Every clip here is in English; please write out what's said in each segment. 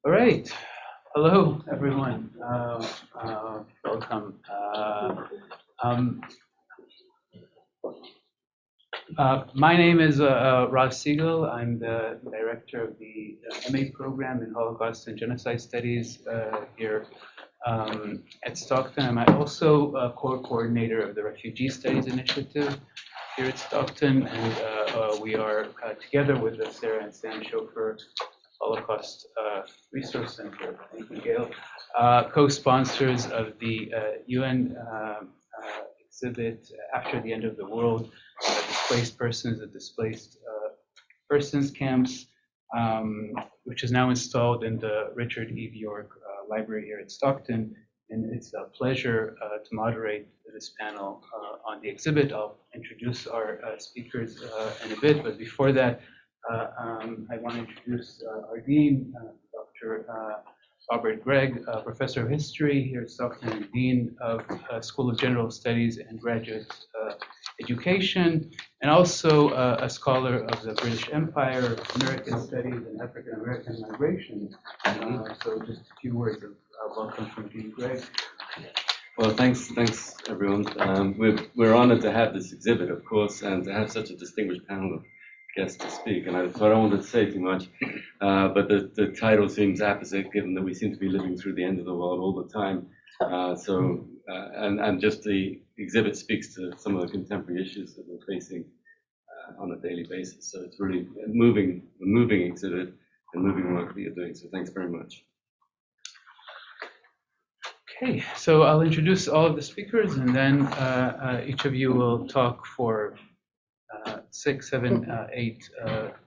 All right. Hello, everyone. Welcome. Um, my name is Raz Segal. I'm the director of the MA program in Holocaust and Genocide Studies here at Stockton. I'm also a core coordinator of the Refugee Studies Initiative here at Stockton, and we are together with the Sara and Sam Schoffer Holocaust Resource Center, thank you, Gail, co-sponsors of the UN exhibit After the End of the World, Displaced Persons at Displaced Persons Camps, which is now installed in the Richard E. Bjork Library here at Stockton. And it's a pleasure to moderate this panel on the exhibit. I'll introduce our speakers in a bit, but before that, I want to introduce our dean, Dr. Robert Gregg, professor of history here at Stockton, and dean of School of General Studies and Graduate Education, and also a scholar of the British Empire, American Studies, and African American Migration. So just a few words of welcome from Dean Gregg. Well, thanks everyone. We're honored to have this exhibit, of course, and to have such a distinguished panel of guests to speak. And so I don't want to say too much, but the title seems apposite, given that we seem to be living through the end of the world all the time. And just the exhibit speaks to some of the contemporary issues that we're facing on a daily basis. So it's really a moving exhibit and moving work that you're doing. So thanks very much. Okay, so I'll introduce all of the speakers, and then each of you will talk for 6, 7, 8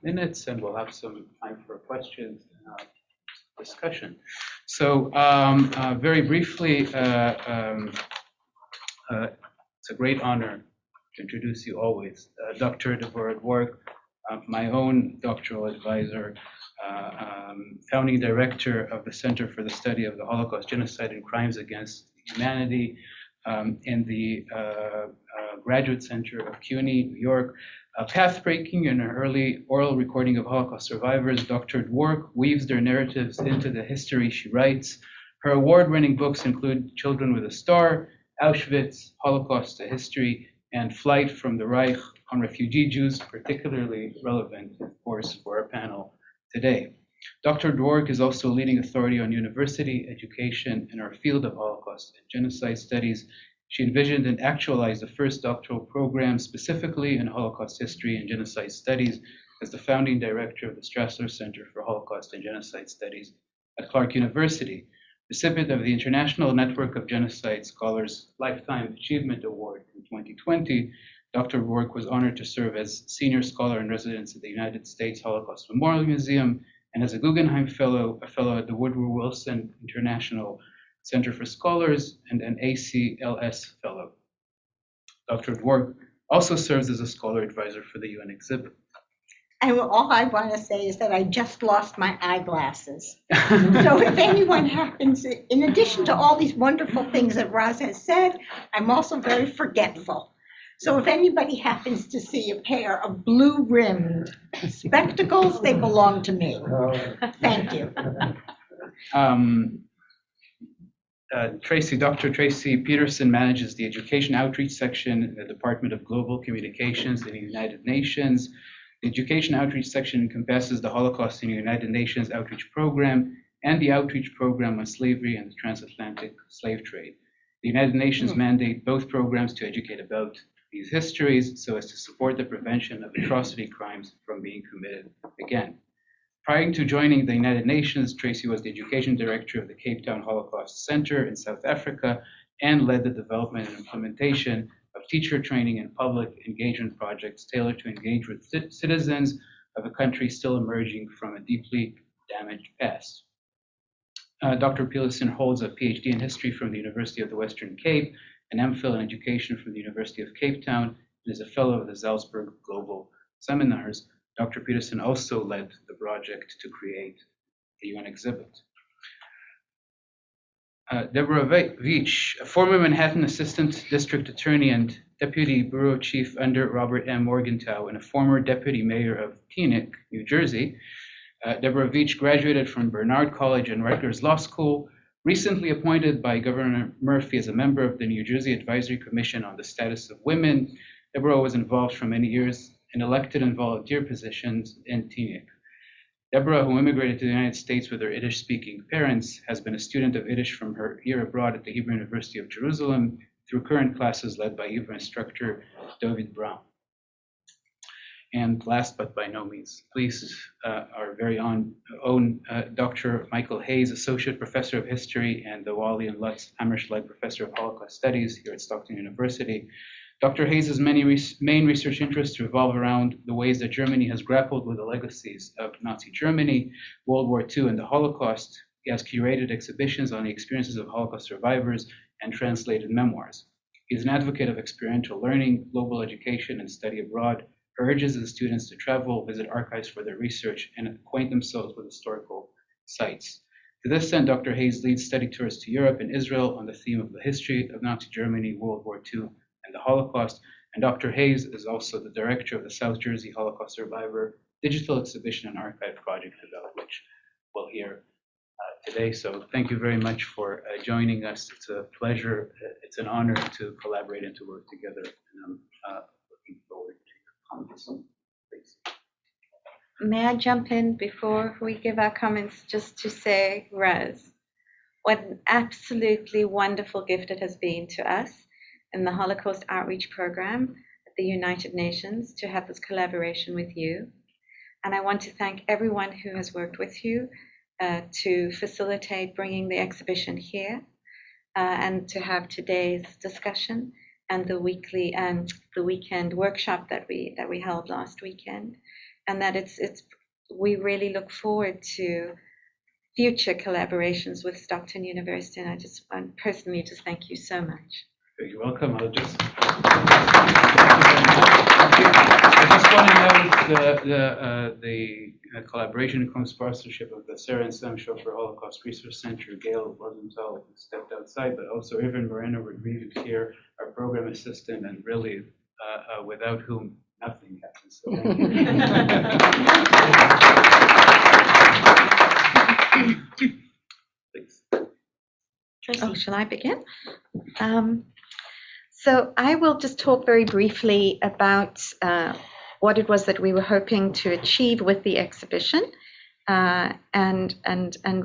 minutes, and we'll have some time for questions and discussion. So very briefly, it's a great honor to introduce you always. Dr. Debórah Dwork, my own doctoral advisor, founding director of the Center for the Study of the Holocaust, Genocide, and Crimes Against Humanity in the Graduate Center of CUNY, New York. Path-breaking in an early oral recording of Holocaust survivors, Dr. Dwork weaves their narratives into the history she writes. Her award-winning books include Children with a Star, Auschwitz, Holocaust, A History, and Flight from the Reich on Refugee Jews, particularly relevant, of course, for our panel today. Dr. Dwork is also a leading authority on university education in our field of Holocaust and Genocide Studies. She envisioned and actualized the first doctoral program specifically in Holocaust history and Genocide Studies as the founding director of the Strassler Center for Holocaust and Genocide Studies at Clark University. Recipient of the International Network of Genocide Scholars Lifetime Achievement Award in 2020, Dr. Dwork was honored to serve as Senior Scholar in Residence at the United States Holocaust Memorial Museum and as a Guggenheim Fellow, a Fellow at the Woodrow Wilson International Center for Scholars, and an ACLS Fellow. Dr. Dwork also serves as a scholar advisor for the UN exhibit. And all I want to say is that I just lost my eyeglasses. So if anyone happens, in addition to all these wonderful things that Raz has said, I'm also very forgetful. So if anybody happens to see a pair of blue-rimmed spectacles, they belong to me. Thank you. Dr. Tracey Petersen manages the Education Outreach Section in the Department of Global Communications in the United Nations. The Education Outreach Section encompasses the Holocaust in the United Nations Outreach Program and the Outreach Program on Slavery and the Transatlantic Slave Trade. The United Nations mandate both programs to educate about these histories so as to support the prevention of atrocity crimes from being committed again. Prior to joining the United Nations, Tracey was the education director of the Cape Town Holocaust Center in South Africa and led the development and implementation of teacher training and public engagement projects tailored to engage with citizens of a country still emerging from a deeply damaged past. Dr. Petersen holds a PhD in history from the University of the Western Cape, an MPhil in education from the University of Cape Town, and is a fellow of the Salzburg Global Seminars. Dr. Petersen also led the project to create the UN exhibit. Deborah Veach, a former Manhattan Assistant District Attorney and Deputy Bureau Chief under Robert M. Morgenthau, and a former Deputy Mayor of Teaneck, New Jersey, Deborah Veach graduated from Barnard College and Rutgers Law School, recently appointed by Governor Murphy as a member of the New Jersey Advisory Commission on the Status of Women. Deborah was involved for many years in elected and volunteer positions in TNIC. Deborah, who immigrated to the United States with her Yiddish-speaking parents, has been a student of Yiddish from her year abroad at the Hebrew University of Jerusalem through current classes led by YIVO instructor David Brown. And last but by no means least, our very own Dr. Michael Hayse, Associate Professor of History and the Wally and Lutz Hammerschlag Professor of Holocaust Studies here at Stockton University. Dr. Hayes' main research interests revolve around the ways that Germany has grappled with the legacies of Nazi Germany, World War II, and the Holocaust. He has curated exhibitions on the experiences of Holocaust survivors and translated memoirs. He is an advocate of experiential learning, global education, and study abroad, urges his students to travel, visit archives for their research, and acquaint themselves with historical sites. To this end, Dr. Hayes leads study tours to Europe and Israel on the theme of the history of Nazi Germany, World War II, and the Holocaust. And Dr. Hayes is also the director of the South Jersey Holocaust Survivor Digital Exhibition and Archive Project, about which we'll hear today. So thank you very much for joining us. It's a pleasure. It's an honor to collaborate and to work together. And I'm looking forward to your comments. Please. May I jump in before we give our comments, just to say, Raz, what an absolutely wonderful gift it has been to us in the Holocaust Outreach Program at the United Nations to have this collaboration with you. And I want to thank everyone who has worked with you to facilitate bringing the exhibition here and to have today's discussion and the weekend workshop that we held last weekend. And that we really look forward to future collaborations with Stockton University. And I just want personally to thank you so much. You're welcome. I just want to note the collaboration and co-sponsorship of the Sara and Sam Schoffer Holocaust Research Center, Gail Rosenthal, who stepped outside, but also Irvin Moreno with grieving here, our program assistant, and really without whom nothing happens. So thank you. Please. Oh, shall I begin? So I will just talk very briefly about what it was that we were hoping to achieve with the exhibition and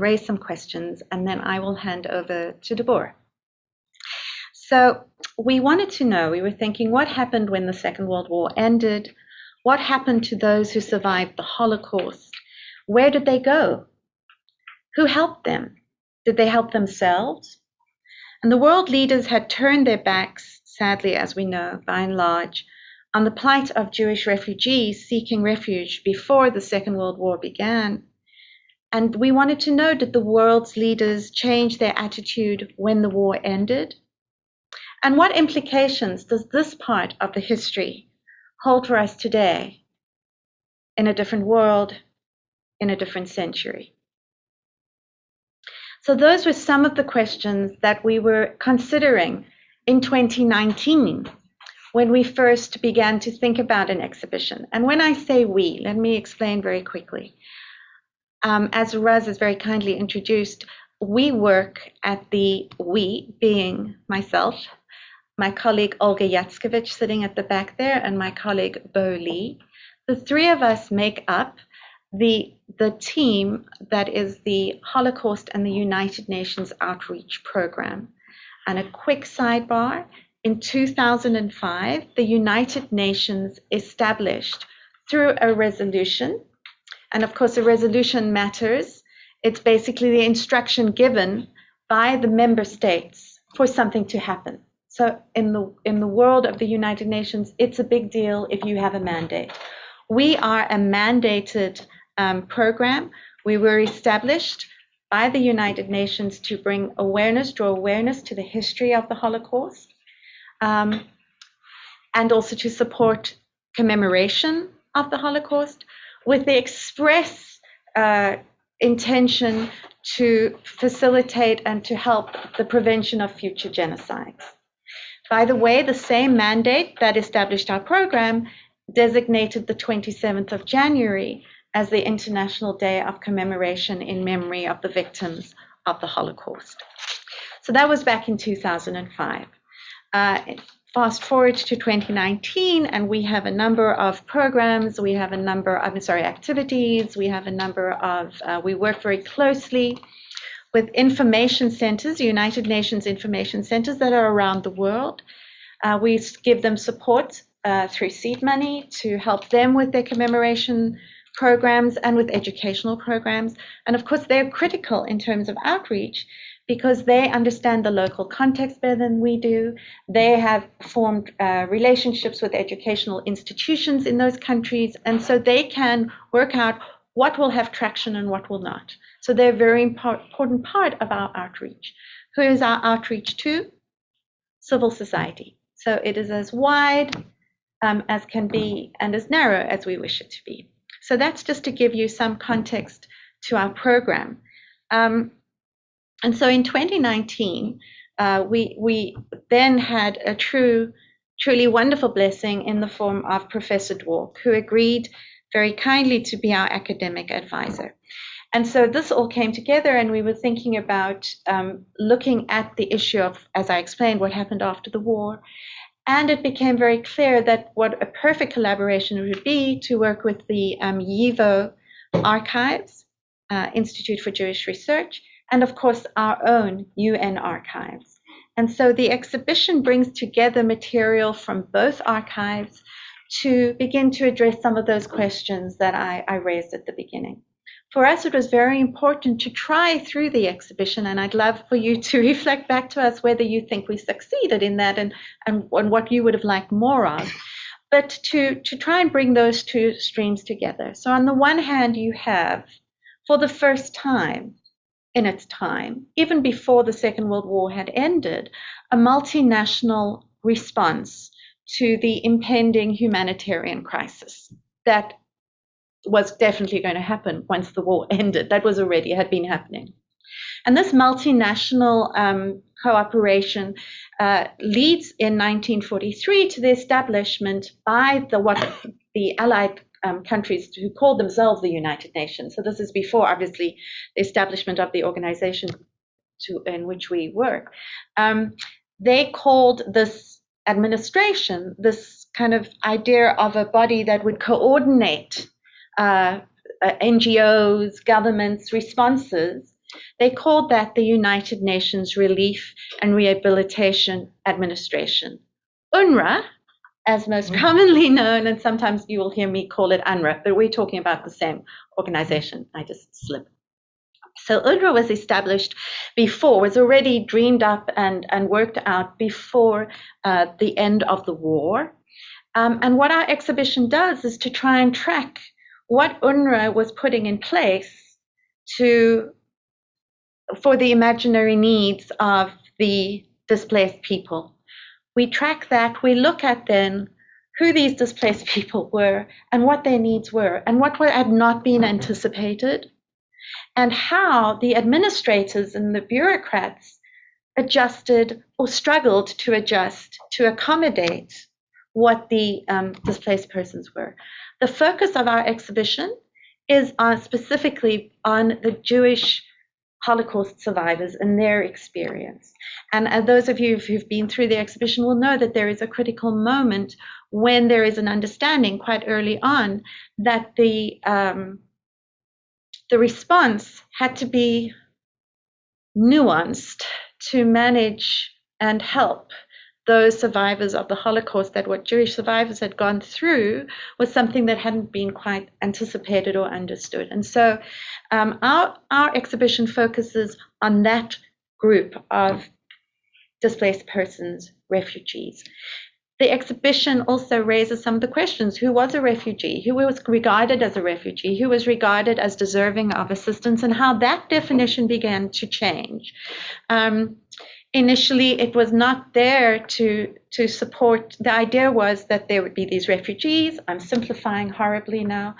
raise some questions, and then I will hand over to Debórah. So we wanted to know, we were thinking, what happened when the Second World War ended? What happened to those who survived the Holocaust? Where did they go? Who helped them? Did they help themselves? And the world leaders had turned their backs, sadly, as we know, by and large, on the plight of Jewish refugees seeking refuge before the Second World War began. And we wanted to know, did the world's leaders change their attitude when the war ended? And what implications does this part of the history hold for us today in a different world, in a different century? So those were some of the questions that we were considering in 2019 when we first began to think about an exhibition. And when I say we, let me explain very quickly. As Raz has very kindly introduced, we work at we being myself, my colleague Olga Yatskovich sitting at the back there, and my colleague Bo Lee. The three of us make up the team that is the Holocaust and the United Nations Outreach Program. And a quick sidebar, in 2005, the United Nations established through a resolution, and of course a resolution matters, it's basically the instruction given by the member states for something to happen. So in the world of the United Nations, it's a big deal if you have a mandate. We are a mandated program. We were established by the United Nations to bring awareness, draw awareness to the history of the Holocaust, and also to support commemoration of the Holocaust with the express intention to facilitate and to help the prevention of future genocides. By the way, the same mandate that established our program designated the 27th of January as the International Day of Commemoration in memory of the victims of the Holocaust. So that was back in 2005. Fast forward to 2019, and we have a number of programs, we have a number of, activities, we have a number of, we work very closely with information centers, United Nations information centers that are around the world. We give them support through seed money to help them with their commemoration programs and with educational programs. And of course, they're critical in terms of outreach because they understand the local context better than we do. They have formed relationships with educational institutions in those countries, and so they can work out what will have traction and what will not. So they're a very important part of our outreach. Who is our outreach to? Civil society. So it is as wide as can be and as narrow as we wish it to be. So that's just to give you some context to our program. And so in 2019, we then had a truly wonderful blessing in the form of Professor Dwork, who agreed very kindly to be our academic advisor. And so this all came together, and we were thinking about looking at the issue of, as I explained, what happened after the war. And it became very clear that what a perfect collaboration would be to work with the YIVO Archives, Institute for Jewish Research, and of course our own UN archives. And so the exhibition brings together material from both archives to begin to address some of those questions that I raised at the beginning. For us, it was very important to try through the exhibition, and I'd love for you to reflect back to us whether you think we succeeded in that and what you would have liked more of, but to try and bring those two streams together. So on the one hand, you have, for the first time in its time, even before the Second World War had ended, a multinational response to the impending humanitarian crisis that was definitely going to happen once the war ended. That was already had been happening. And this multinational cooperation leads in 1943 to the establishment by the Allied countries who called themselves the United Nations. So this is before, obviously, the establishment of the organization in which we work. They called this administration, this kind of idea of a body that would coordinate NGOs, governments, responses, they called that the United Nations Relief and Rehabilitation Administration. UNRWA, as most commonly known, and sometimes you will hear me call it UNRWA, but we're talking about the same organization. I just slipped. So UNRWA was established was already dreamed up and worked out before the end of the war. And what our exhibition does is to try and track what UNRWA was putting in place for the imaginary needs of the displaced people. We track that, we look at then who these displaced people were and what their needs were and what had not been anticipated, and how the administrators and the bureaucrats adjusted or struggled to adjust to accommodate what the displaced persons were. The focus of our exhibition is specifically on the Jewish Holocaust survivors and their experience. And those of you who've been through the exhibition will know that there is a critical moment when there is an understanding quite early on that the response had to be nuanced to manage and help those survivors of the Holocaust, that what Jewish survivors had gone through was something that hadn't been quite anticipated or understood. And so our exhibition focuses on that group of displaced persons, refugees. The exhibition also raises some of the questions. Who was a refugee? Who was regarded as a refugee? Who was regarded as deserving of assistance? And how that definition began to change. Initially, it was not there to support. The idea was that there would be these refugees. I'm simplifying horribly now.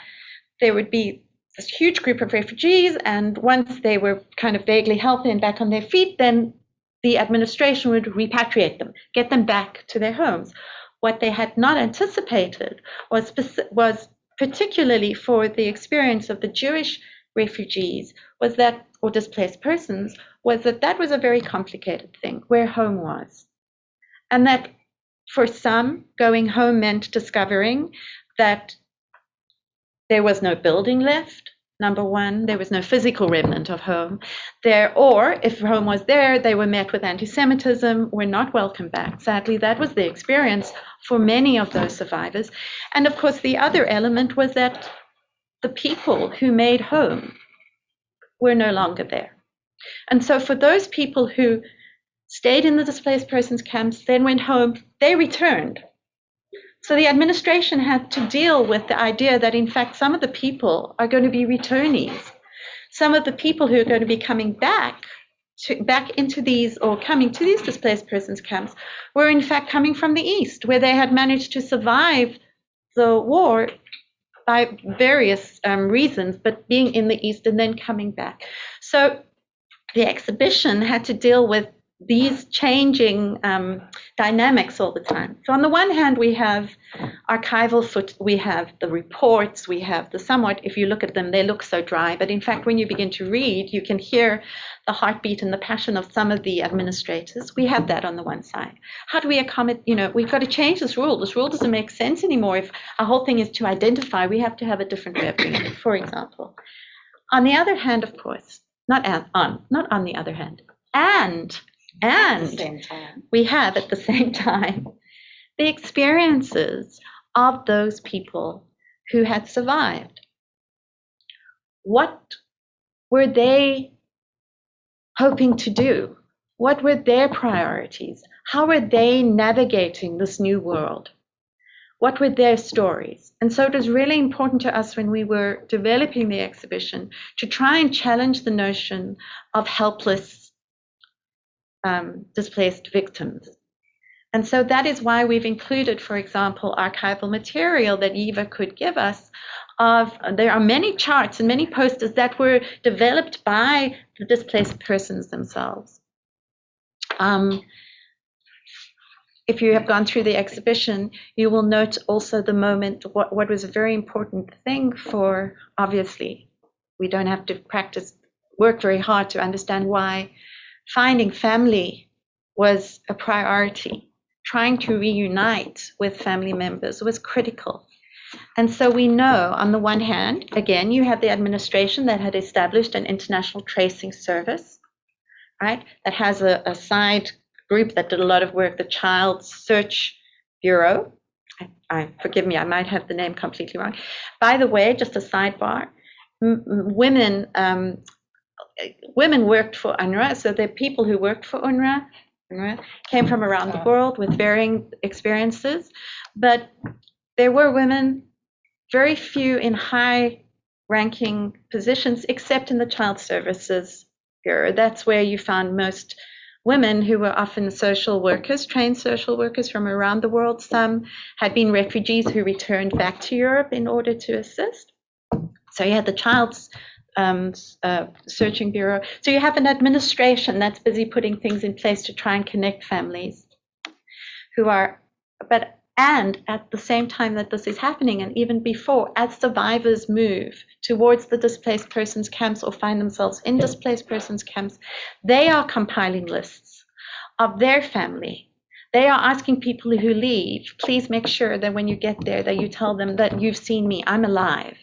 There would be this huge group of refugees, and once they were kind of vaguely healthy and back on their feet, then the administration would repatriate them, get them back to their homes. What they had not anticipated was particularly for the experience of the Jewish refugees, was that, or displaced persons, was that that was a very complicated thing, where home was. And that for some, going home meant discovering that there was no building left, number one, there was no physical remnant of home there, or if home was there, they were met with anti-Semitism, were not welcome back. Sadly, that was the experience for many of those survivors. And of course, the other element was that the people who made home were no longer there. And so for those people who stayed in the displaced persons camps, then went home, they returned. So the administration had to deal with the idea that, in fact, some of the people are going to be returnees. Some of the people who are going to be coming back into these, or coming to these displaced persons camps, were in fact coming from the East, where they had managed to survive the war by various reasons, but being in the East and then coming back. So the exhibition had to deal with these changing dynamics all the time. So on the one hand, we have archival we have the reports, we have the somewhat, if you look at them, they look so dry, but in fact, when you begin to read, you can hear the heartbeat and the passion of some of the administrators. We have that on the one side. How do we accommodate, we've got to change this rule. This rule doesn't make sense anymore. If our whole thing is to identify, we have to have a different way of doing it, for example. On the other hand, of course, not on the other hand, and we have at the same time the experiences of those people who had survived. What were they hoping to do? What were their priorities? How were they navigating this new world? What were their stories? And so it was really important to us when we were developing the exhibition to try and challenge the notion of helpless displaced victims. And so that is why we've included, for example, archival material that YIVO could give us. There are many charts and many posters that were developed by the displaced persons themselves. If you have gone through the exhibition, you will note also the moment, what was a very important thing for, obviously, we don't have to work very hard to understand why finding family was a priority. Trying to reunite with family members was critical. And so we know, on the one hand, again, you have the administration that had established an international tracing service, right? That has a side group that did a lot of work, the Child Search Bureau. Forgive me, I might have the name completely wrong. By the way, just a sidebar, women worked for UNRWA, so the people who worked for UNRWA came from around the world with varying experiences, but there were women, very few in high-ranking positions, except in the Child Services Bureau. That's where you found most women who were often social workers, trained social workers from around the world. Some had been refugees who returned back to Europe in order to assist. So you had the Child's Searching Bureau. So you have an administration that's busy putting things in place to try and connect families and at the same time that this is happening, and even before, as survivors move towards the displaced persons camps or find themselves in displaced persons camps, they are compiling lists of their family. They are asking people who leave, please make sure that when you get there that you tell them that you've seen me, I'm alive.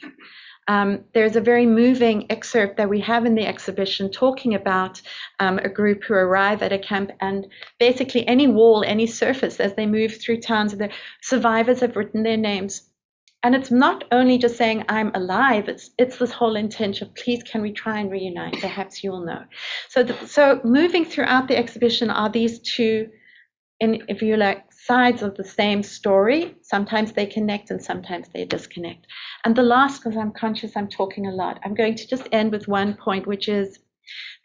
There's a very moving excerpt that we have in the exhibition talking about a group who arrive at a camp, and basically any wall, any surface as they move through towns, the survivors have written their names. And it's not only just saying I'm alive, it's this whole intention, please can we try and reunite, perhaps you will know. So moving throughout the exhibition are these two, if you like, sides of the same story. Sometimes they connect and sometimes they disconnect. And the last, because I'm conscious I'm talking a lot, I'm going to just end with one point, which is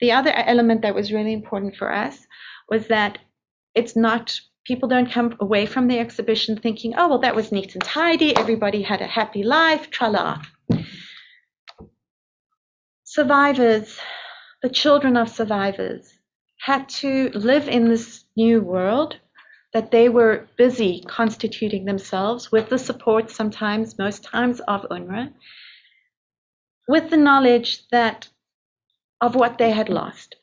the other element that was really important for us was that it's not, people don't come away from the exhibition thinking, oh, well, that was neat and tidy, everybody had a happy life, tra-la. Survivors, the children of survivors, had to live in this new world. that they were busy constituting themselves with the support sometimes, most times, of UNRWA, with the knowledge that of what they had lost,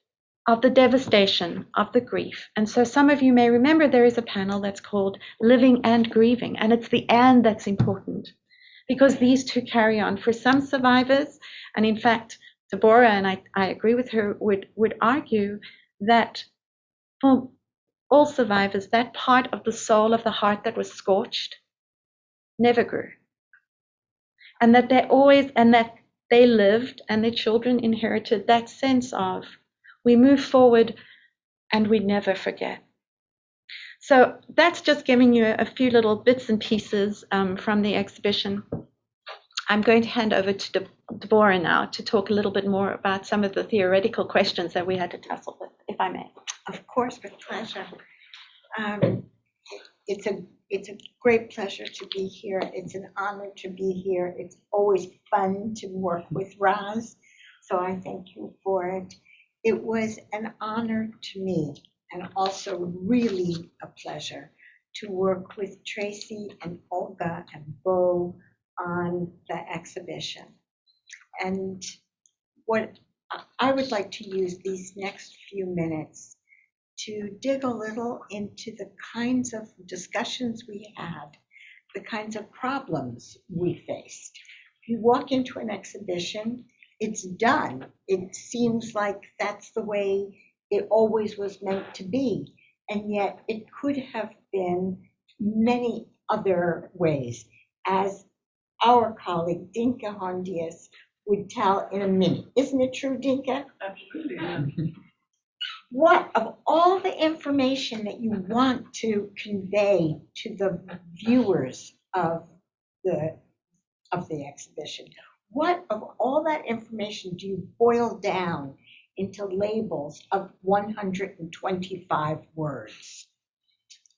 of the devastation, of the grief. And so some of you may remember there is a panel that's called Living and Grieving, and it's the and that's important, because these two carry on. For some survivors, and in fact, Debórah, and I agree with her, would argue that for all survivors, that part of the soul of the heart that was scorched never grew. And that they lived and their children inherited that sense of, we move forward and we never forget. So that's just giving you a few little bits and pieces from the exhibition. I'm going to hand over to Debórah now to talk a little bit more about some of the theoretical questions that we had to tussle with, if I may. Of course, with pleasure. It's a great pleasure to be here. It's an honor to be here. It's always fun to work with Raz, so I thank you for it. It was an honor to me, and also really a pleasure to work with Tracey and Olga and Bo on the exhibition. And what I would like to use these next few minutes to dig a little into the kinds of discussions we had, the kinds of problems we faced. If you walk into an exhibition, it's done. It seems like that's the way it always was meant to be. And yet it could have been many other ways, as our colleague Dinka Hondius would tell in a minute. Isn't it true, Dinka? Absolutely. Yeah. What of all the information that you want to convey to the viewers of the exhibition, what of all that information do you boil down into labels of 125 words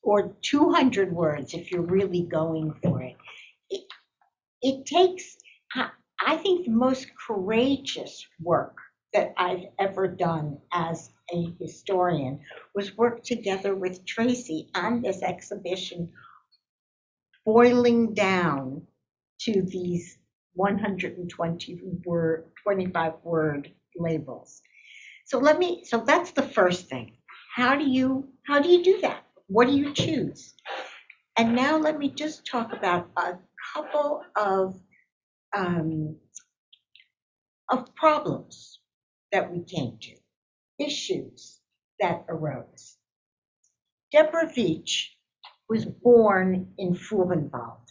or 200 words if you're really going for it? It takes, I think, the most courageous work that I've ever done as a historian was work together with Tracey on this exhibition, boiling down to these 125 word labels. So that's the first thing. How do you do that? What do you choose? And now let me just talk about a couple of problems that we came to, issues that arose. Deborah Veach was born in Frubenwald,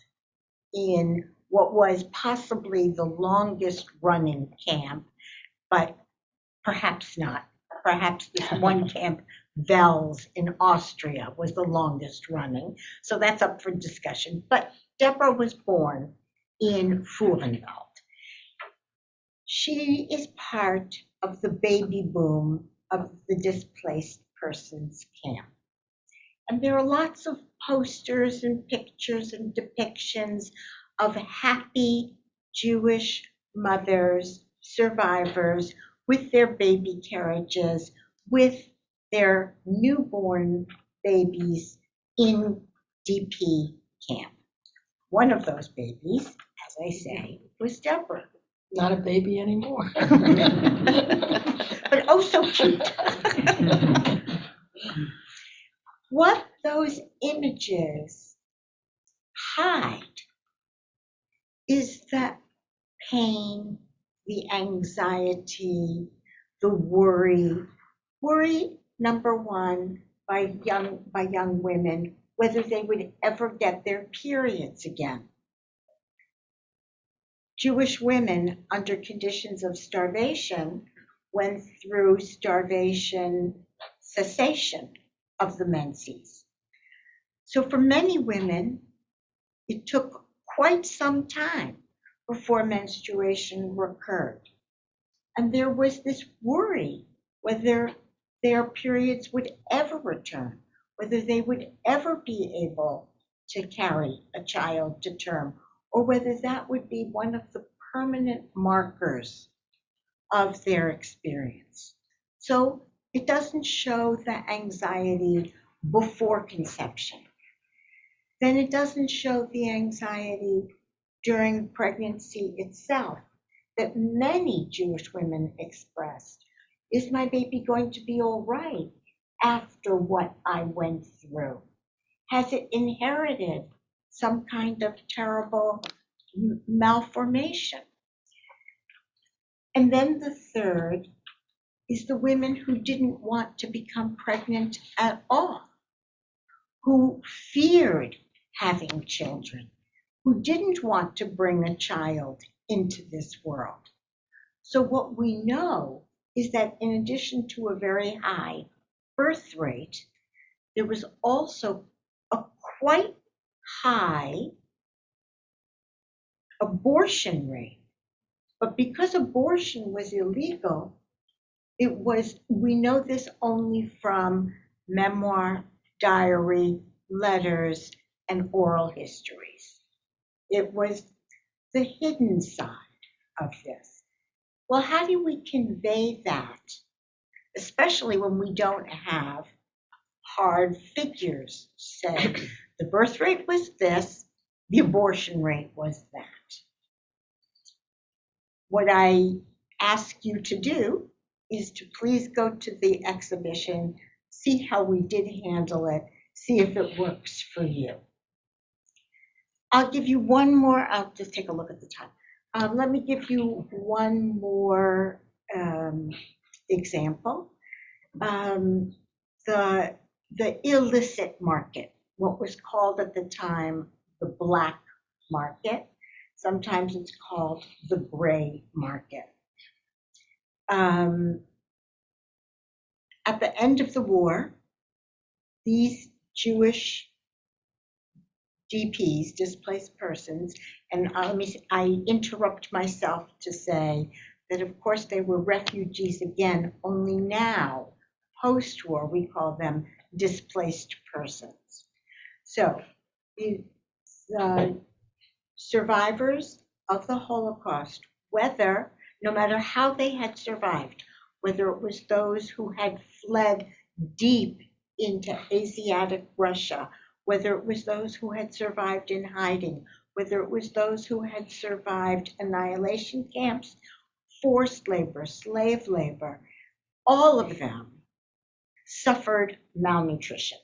in what was possibly the longest running camp, but perhaps not. Perhaps this one camp, Wels in Austria, was the longest running. So that's up for discussion. But Deborah was born in Frubenwald. She is part of the baby boom of the displaced persons camp. And there are lots of posters and pictures and depictions of happy Jewish mothers, survivors, with their baby carriages, with their newborn babies in DP camp. One of those babies, as I say, was Deborah. Not a baby anymore. But oh so cute. What those images hide is the pain, the anxiety, the worry. Worry, number one, by young women, whether they would ever get their periods again. Jewish women under conditions of starvation went through starvation cessation of the menses. So for many women, it took quite some time before menstruation recurred. And there was this worry whether their periods would ever return, whether they would ever be able to carry a child to term, or whether that would be one of the permanent markers of their experience. So it doesn't show the anxiety before conception, then it doesn't show the anxiety during pregnancy itself that many Jewish women expressed. Is my baby going to be all right after what I went through? Has it inherited some kind of terrible malformation? And then the third is the women who didn't want to become pregnant at all, who feared having children, who didn't want to bring a child into this world. So what we know is that in addition to a very high birth rate, there was also a quite high abortion rate. But because abortion was illegal, we know this only from memoir, diary, letters, and oral histories. It was the hidden side of this. Well, how do we convey that, especially when we don't have hard figures? Say, the birth rate was this, the abortion rate was that. What I ask you to do is to please go to the exhibition, see how we did handle it, see if it works for you. I'll give you one more, I'll just take a look at the time. Let me give you one more example. The illicit market, what was called at the time the black market. Sometimes it's called the gray market. At the end of the war, these Jewish DPs, displaced persons, and I interrupt myself to say that of course they were refugees again, only now, post-war, we call them displaced persons. So the survivors of the Holocaust, no matter how they had survived, whether it was those who had fled deep into Asiatic Russia, whether it was those who had survived in hiding, whether it was those who had survived annihilation camps, forced labor, slave labor, all of them suffered malnutrition,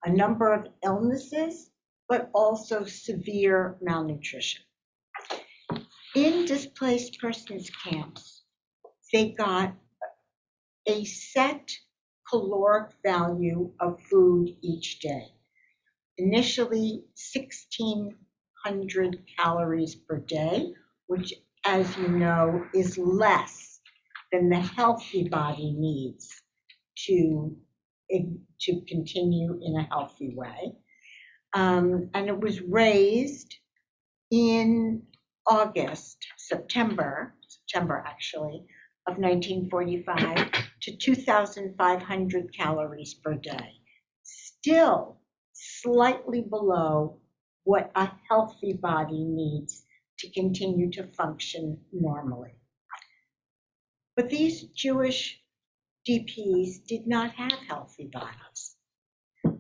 a number of illnesses, but also severe malnutrition. In displaced persons camps, they got a set caloric value of food each day. Initially, 1,600 calories per day, which, as you know, is less than the healthy body needs to continue in a healthy way. And it was raised in September actually, of 1945 to 2,500 calories per day. Still slightly below what a healthy body needs to continue to function normally. But these Jewish DPs did not have healthy bodies.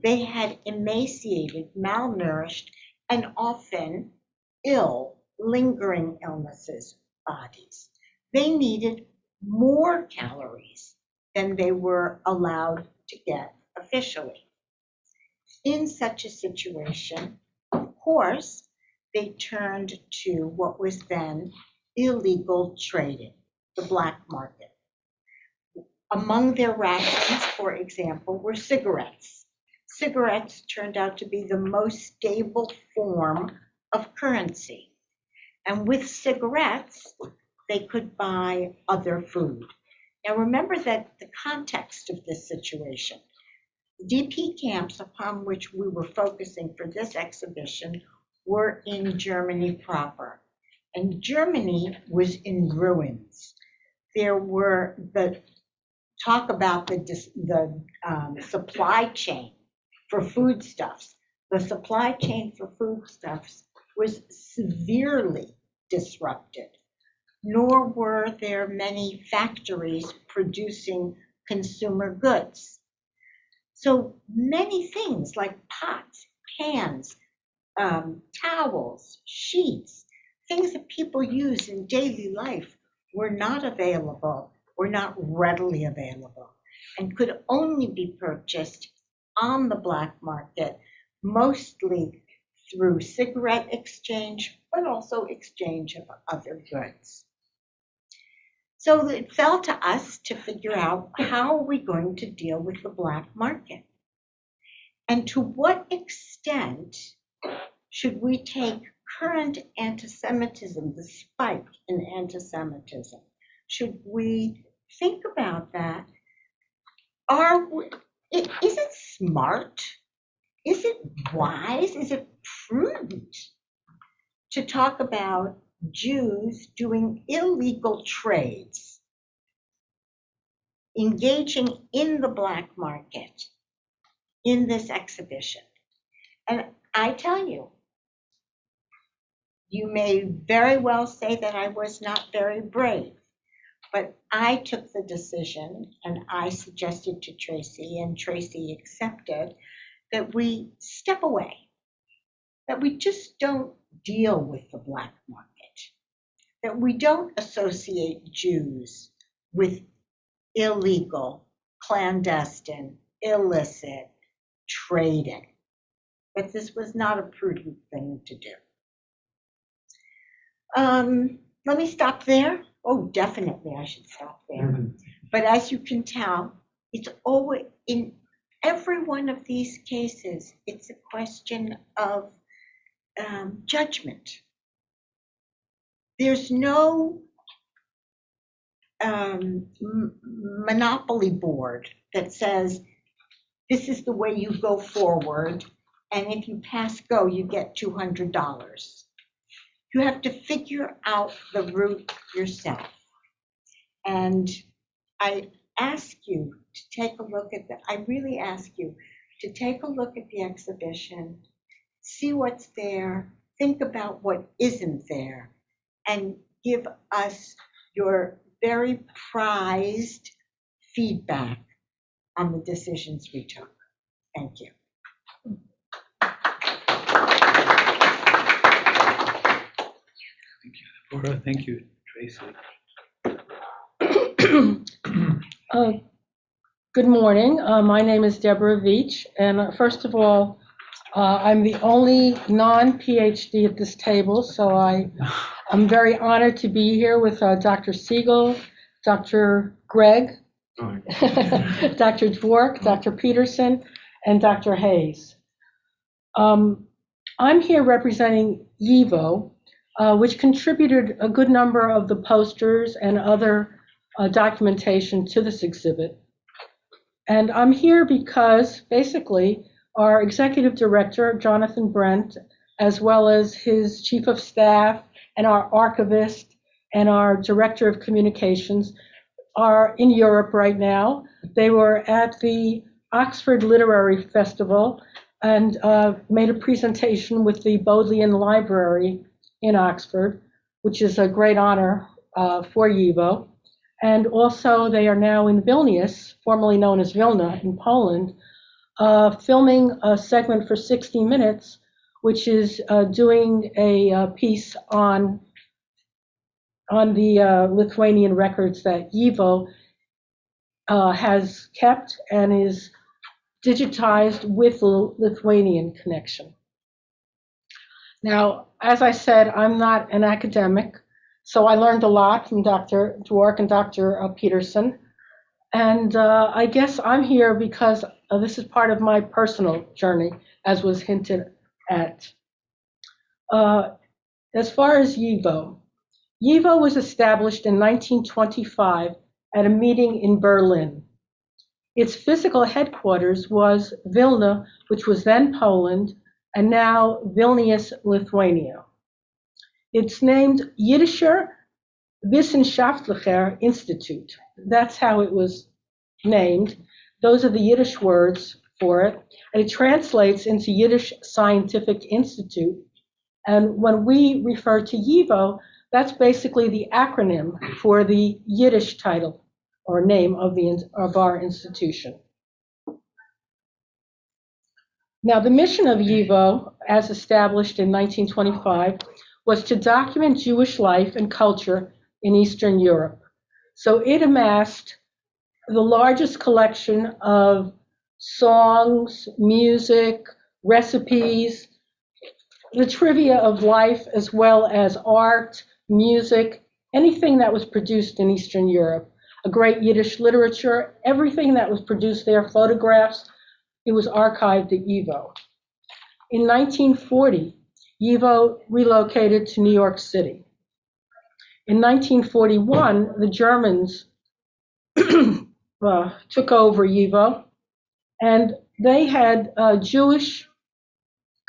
They had emaciated, malnourished, and often ill, lingering illnesses bodies. They needed more calories than they were allowed to get officially. In such a situation, of course, they turned to what was then illegal trading, the black market. Among their rations, for example, were cigarettes. Cigarettes turned out to be the most stable form of currency. And with cigarettes, they could buy other food. Now remember that the context of this situation, DP camps upon which we were focusing for this exhibition were in Germany proper. And Germany was in ruins. There were talk about the supply chain for foodstuffs. The supply chain for foodstuffs was severely disrupted, nor were there many factories producing consumer goods. So many things like pots, pans, towels, sheets, things that people use in daily life were not available, were not readily available, and could only be purchased on the black market, mostly through cigarette exchange, but also exchange of other goods. So it fell to us to figure out, how are we going to deal with the black market? And to what extent should we take current anti-Semitism, the spike in anti-Semitism? Should we think about that? Is it smart? Is it wise? Is it prudent to talk about Jews doing illegal trades, engaging in the black market in this exhibition? And I tell you, you may very well say that I was not very brave, but I took the decision, and I suggested to Tracey, and Tracey accepted, that we step away, that we just don't deal with the black market, that we don't associate Jews with illegal, clandestine, illicit trading, that this was not a prudent thing to do. Let me stop there. Oh, definitely I should stop there. But as you can tell, it's always, in every one of these cases, it's a question of judgment. There's no monopoly board that says, this is the way you go forward, and if you pass go, you get $200. You have to figure out the route yourself. And I ask you to take a look at I really ask you to take a look at the exhibition, see what's there, think about what isn't there, and give us your very prized feedback on the decisions we took. Thank you. Thank you, Deborah. Thank you, Tracey. Good morning. My name is Deborah Veach, and first of all, I'm the only non-PhD at this table, so I'm very honored to be here with Dr. Segal, Dr. Gregg, Dr. Dwork, Dr. Petersen, and Dr. Hayse. I'm here representing YIVO, which contributed a good number of the posters and other documentation to this exhibit. And I'm here because basically our executive director, Jonathan Brent, as well as his chief of staff and our archivist and our director of communications are in Europe right now. They were at the Oxford Literary Festival and made a presentation with the Bodleian Library in Oxford, which is a great honor for YIVO. And also they are now in Vilnius, formerly known as Vilna in Poland, filming a segment for 60 Minutes, which is doing a piece on the Lithuanian records that YIVO has kept and is digitized with the Lithuanian connection. Now, as I said, I'm not an academic, so I learned a lot from Dr. Dwork and Dr. Petersen. And I guess I'm here because this is part of my personal journey, as was hinted at. As far as YIVO, YIVO was established in 1925 at a meeting in Berlin. Its physical headquarters was Vilna, which was then Poland, and now Vilnius, Lithuania. It's named Yiddischer Wissenschaftlicher Institute. That's how it was named. Those are the Yiddish words for it. And it translates into Yiddish Scientific Institute. And when we refer to YIVO, that's basically the acronym for the Yiddish title or name of our institution. Now, the mission of YIVO, as established in 1925, was to document Jewish life and culture in Eastern Europe. So it amassed the largest collection of songs, music, recipes, the trivia of life, as well as art, music, anything that was produced in Eastern Europe. A great Yiddish literature, everything that was produced there, photographs, it was archived at YIVO. In 1940, YIVO relocated to New York City. In 1941, the Germans took over YIVO, and they had Jewish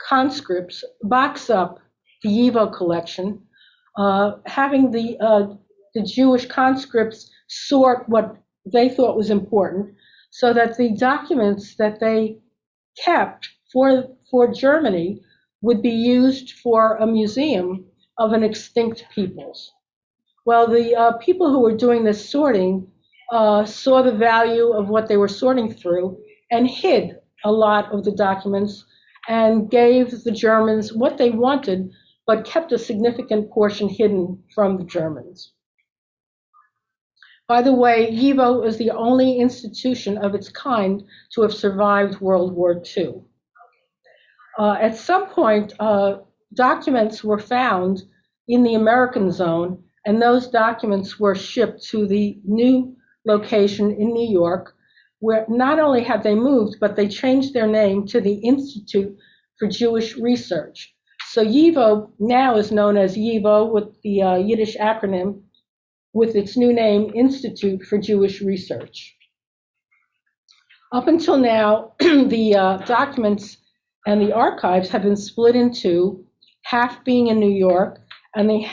conscripts box up the YIVO collection, having the Jewish conscripts sort what they thought was important, so that the documents that they kept for Germany would be used for a museum of an extinct peoples. Well, the people who were doing this sorting saw the value of what they were sorting through and hid a lot of the documents and gave the Germans what they wanted, but kept a significant portion hidden from the Germans. By the way, YIVO is the only institution of its kind to have survived World War II. At some point, documents were found in the American zone, and those documents were shipped to the new location in New York, where not only had they moved, but they changed their name to the Institute for Jewish Research. So YIVO now is known as YIVO with the Yiddish acronym, with its new name, Institute for Jewish Research. Up until now, the documents and the archives have been split in two, half being in New York and the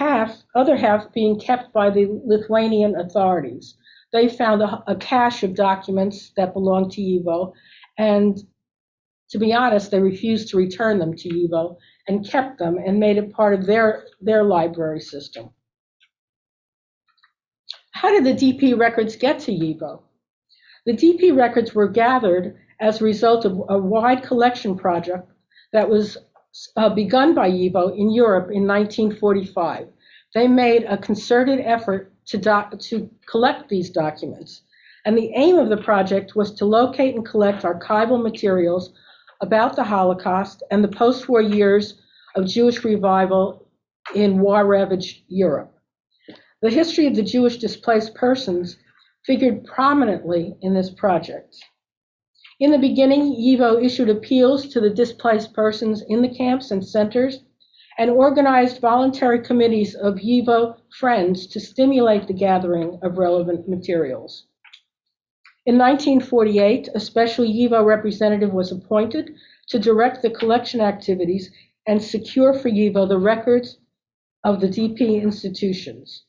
other half being kept by the Lithuanian authorities. They found a cache of documents that belonged to YIVO, and to be honest, they refused to return them to YIVO and kept them and made it part of their library system. How did the DP records get to YIVO? The DP records were gathered as a result of a wide collection project that was begun by YIVO in Europe in 1945. They made a concerted effort to collect these documents. And the aim of the project was to locate and collect archival materials about the Holocaust and the post-war years of Jewish revival in war-ravaged Europe. The history of the Jewish displaced persons figured prominently in this project. In the beginning, YIVO issued appeals to the displaced persons in the camps and centers and organized voluntary committees of YIVO friends to stimulate the gathering of relevant materials. In 1948, a special YIVO representative was appointed to direct the collection activities and secure for YIVO the records of the DP institutions.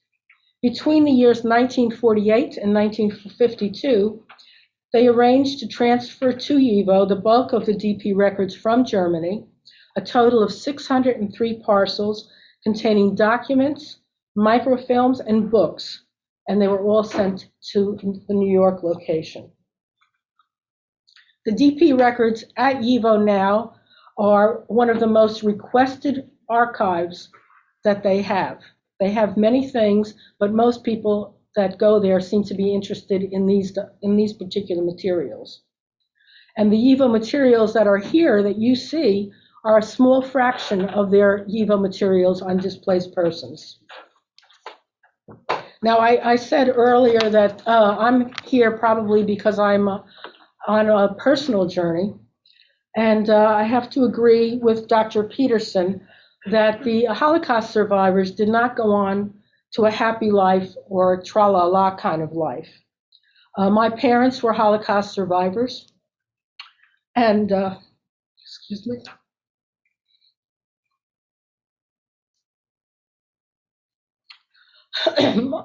Between the years 1948 and 1952, they arranged to transfer to YIVO the bulk of the DP records from Germany, a total of 603 parcels containing documents, microfilms, and books, and they were all sent to the New York location. The DP records at YIVO now are one of the most requested archives that they have. They have many things, but most people that go there seem to be interested in these particular materials. And the YIVO materials that are here that you see are a small fraction of their YIVO materials on displaced persons. Now, I said earlier that I'm here probably because I'm on a personal journey, and I have to agree with Dr. Petersen that the Holocaust survivors did not go on to a happy life or a tra-la-la kind of life. My parents were Holocaust survivors, and excuse me.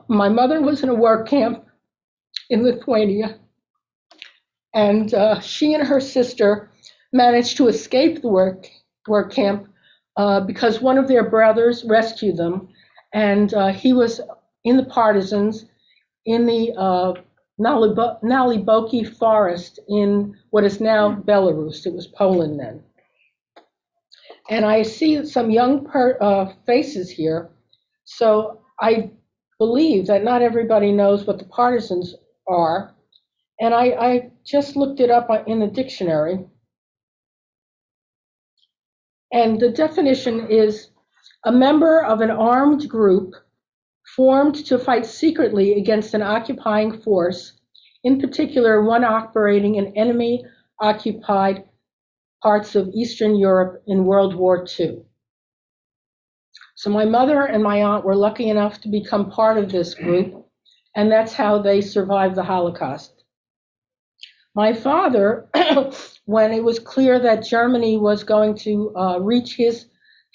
My mother was in a work camp in Lithuania, and she and her sister managed to escape the work camp because one of their brothers rescued them, and he was in the partisans in the Naliboki forest in what is now Belarus. It was Poland then. And I see some young faces here. So I believe that not everybody knows what the partisans are. And I just looked it up in the dictionary. And the definition is a member of an armed group formed to fight secretly against an occupying force, in particular one operating in enemy-occupied parts of Eastern Europe in World War II. So my mother and my aunt were lucky enough to become part of this group, and that's how they survived the Holocaust. My father, when it was clear that Germany was going to reach his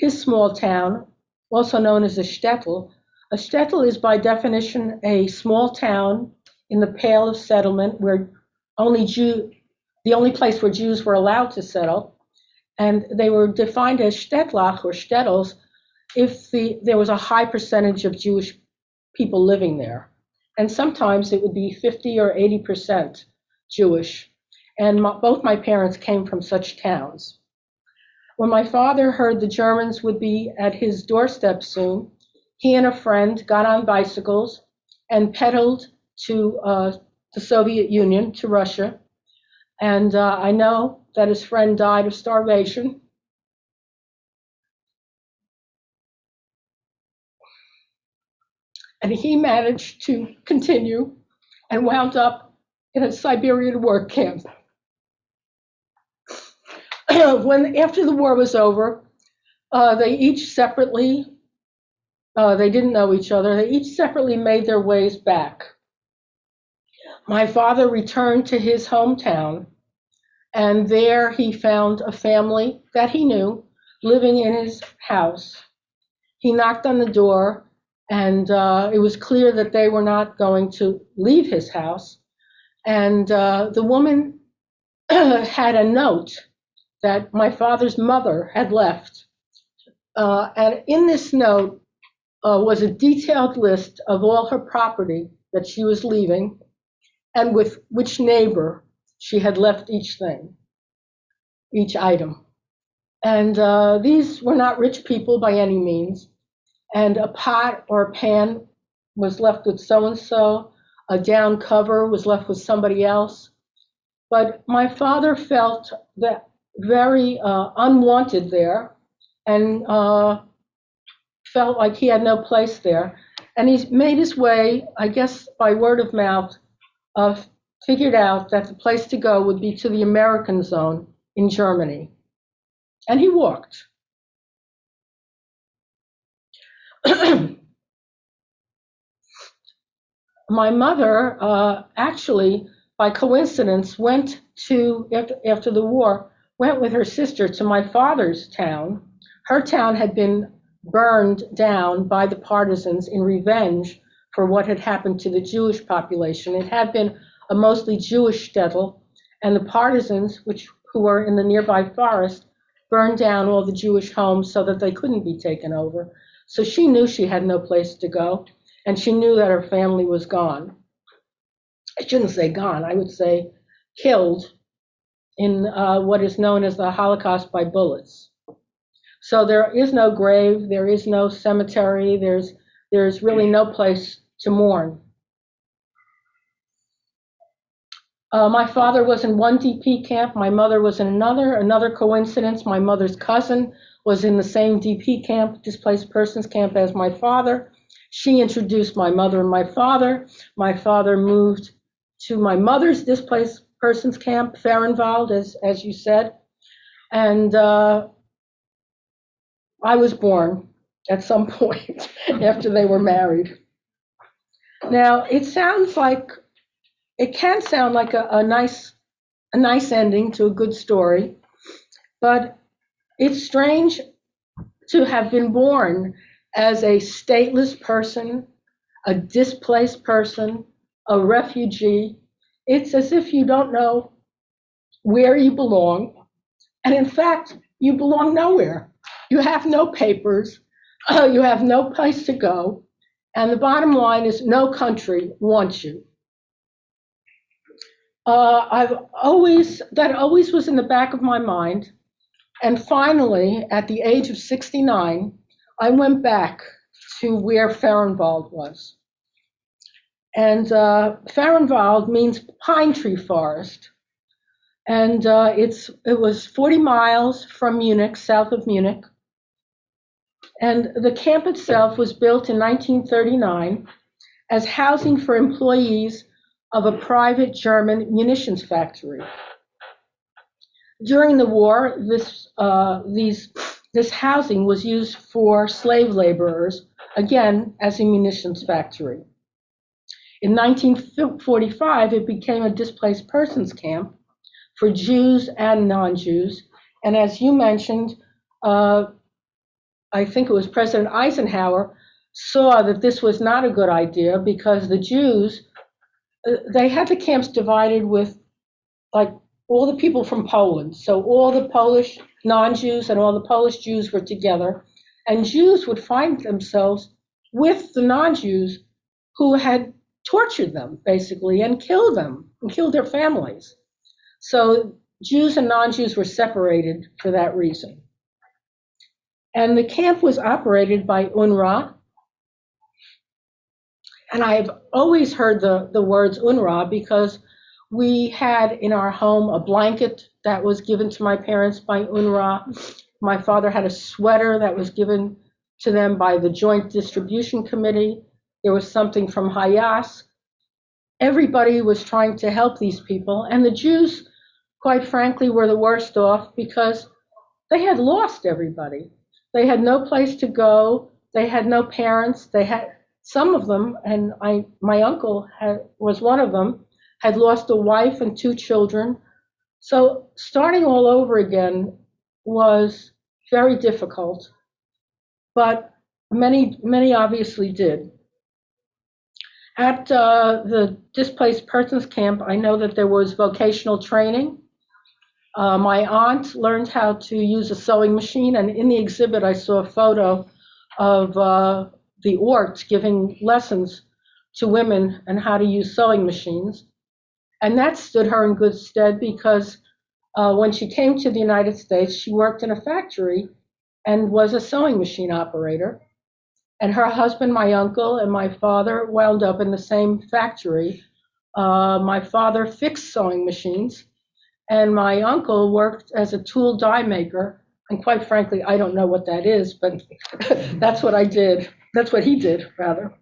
small town, also known as a shtetl. A shtetl is by definition a small town in the Pale of Settlement where the only place where Jews were allowed to settle. And they were defined as shtetlach or shtetls if there was a high percentage of Jewish people living there. And sometimes it would be 50 or 80% Jewish. And both my parents came from such towns. When my father heard the Germans would be at his doorstep soon, he and a friend got on bicycles and pedaled to the Soviet Union, to Russia. And I know that his friend died of starvation. And he managed to continue and wound up in a Siberian work camp. After the war was over, they each separately, they didn't know each other, they each separately made their ways back. My father returned to his hometown, and there he found a family that he knew living in his house. He knocked on the door, and it was clear that they were not going to leave his house. And the woman had a note that my father's mother had left. And in this note was a detailed list of all her property that she was leaving and with which neighbor she had left each thing, each item. And these were not rich people by any means. And a pot or a pan was left with so-and-so, a down cover was left with somebody else. But my father felt that very unwanted there and felt like he had no place there. And he made his way, I guess by word of mouth, figured out that the place to go would be to the American zone in Germany. And he walked. My mother actually, by coincidence, went to, after the war, went with her sister to my father's town. Her town had been burned down by the partisans in revenge for what had happened to the Jewish population. It had been a mostly Jewish shtetl, and the partisans, who were in the nearby forest, burned down all the Jewish homes so that they couldn't be taken over. So she knew she had no place to go, and she knew that her family was gone. I shouldn't say gone, I would say killed in what is known as the Holocaust by bullets. So there is no grave, there is no cemetery, there's really no place to mourn. My father was in one DP camp, my mother was in another coincidence. My mother's cousin was in the same DP camp, displaced persons camp, as my father. She introduced my mother and my father. My father moved to my mother's displaced persons camp, Fehrenwald, as you said. And I was born at some point after they were married. Now, it can sound like a nice ending to a good story, but it's strange to have been born as a stateless person, a displaced person, a refugee. It's as if you don't know where you belong. And in fact, you belong nowhere. You have no papers. You have no place to go. And the bottom line is no country wants you. That always was in the back of my mind. And finally, at the age of 69, I went back to where Fehrenwald was. And Fehrenwald means pine tree forest. And it was 40 miles from Munich, south of Munich. And the camp itself was built in 1939 as housing for employees of a private German munitions factory. During the war, this housing was used for slave laborers, again, as a munitions factory. In 1945, it became a displaced persons camp for Jews and non-Jews. And as you mentioned, I think it was President Eisenhower saw that this was not a good idea because the Jews, they had the camps divided with like all the people from Poland. So all the Polish non-Jews and all the Polish Jews were together. And Jews would find themselves with the non-Jews who had tortured them, basically, and killed them, and killed their families. So Jews and non-Jews were separated for that reason. And the camp was operated by UNRWA. And I've always heard the words UNRWA because we had in our home a blanket that was given to my parents by UNRWA. My father had a sweater that was given to them by the Joint Distribution Committee. There was something from Hayse. Everybody was trying to help these people. And the Jews, quite frankly, were the worst off because they had lost everybody. They had no place to go. They had no parents. They had some of them, and my uncle was one of them, had lost a wife and 2 children. So starting all over again was very difficult, but many obviously did. At the displaced persons camp, I know that there was vocational training. My aunt learned how to use a sewing machine, and in the exhibit I saw a photo of the orts giving lessons to women on how to use sewing machines. And that stood her in good stead because when she came to the United States, she worked in a factory and was a sewing machine operator. And her husband, my uncle, and my father wound up in the same factory. My father fixed sewing machines, and my uncle worked as a tool die maker. And quite frankly, I don't know what that is, but that's what I did. That's what he did, rather.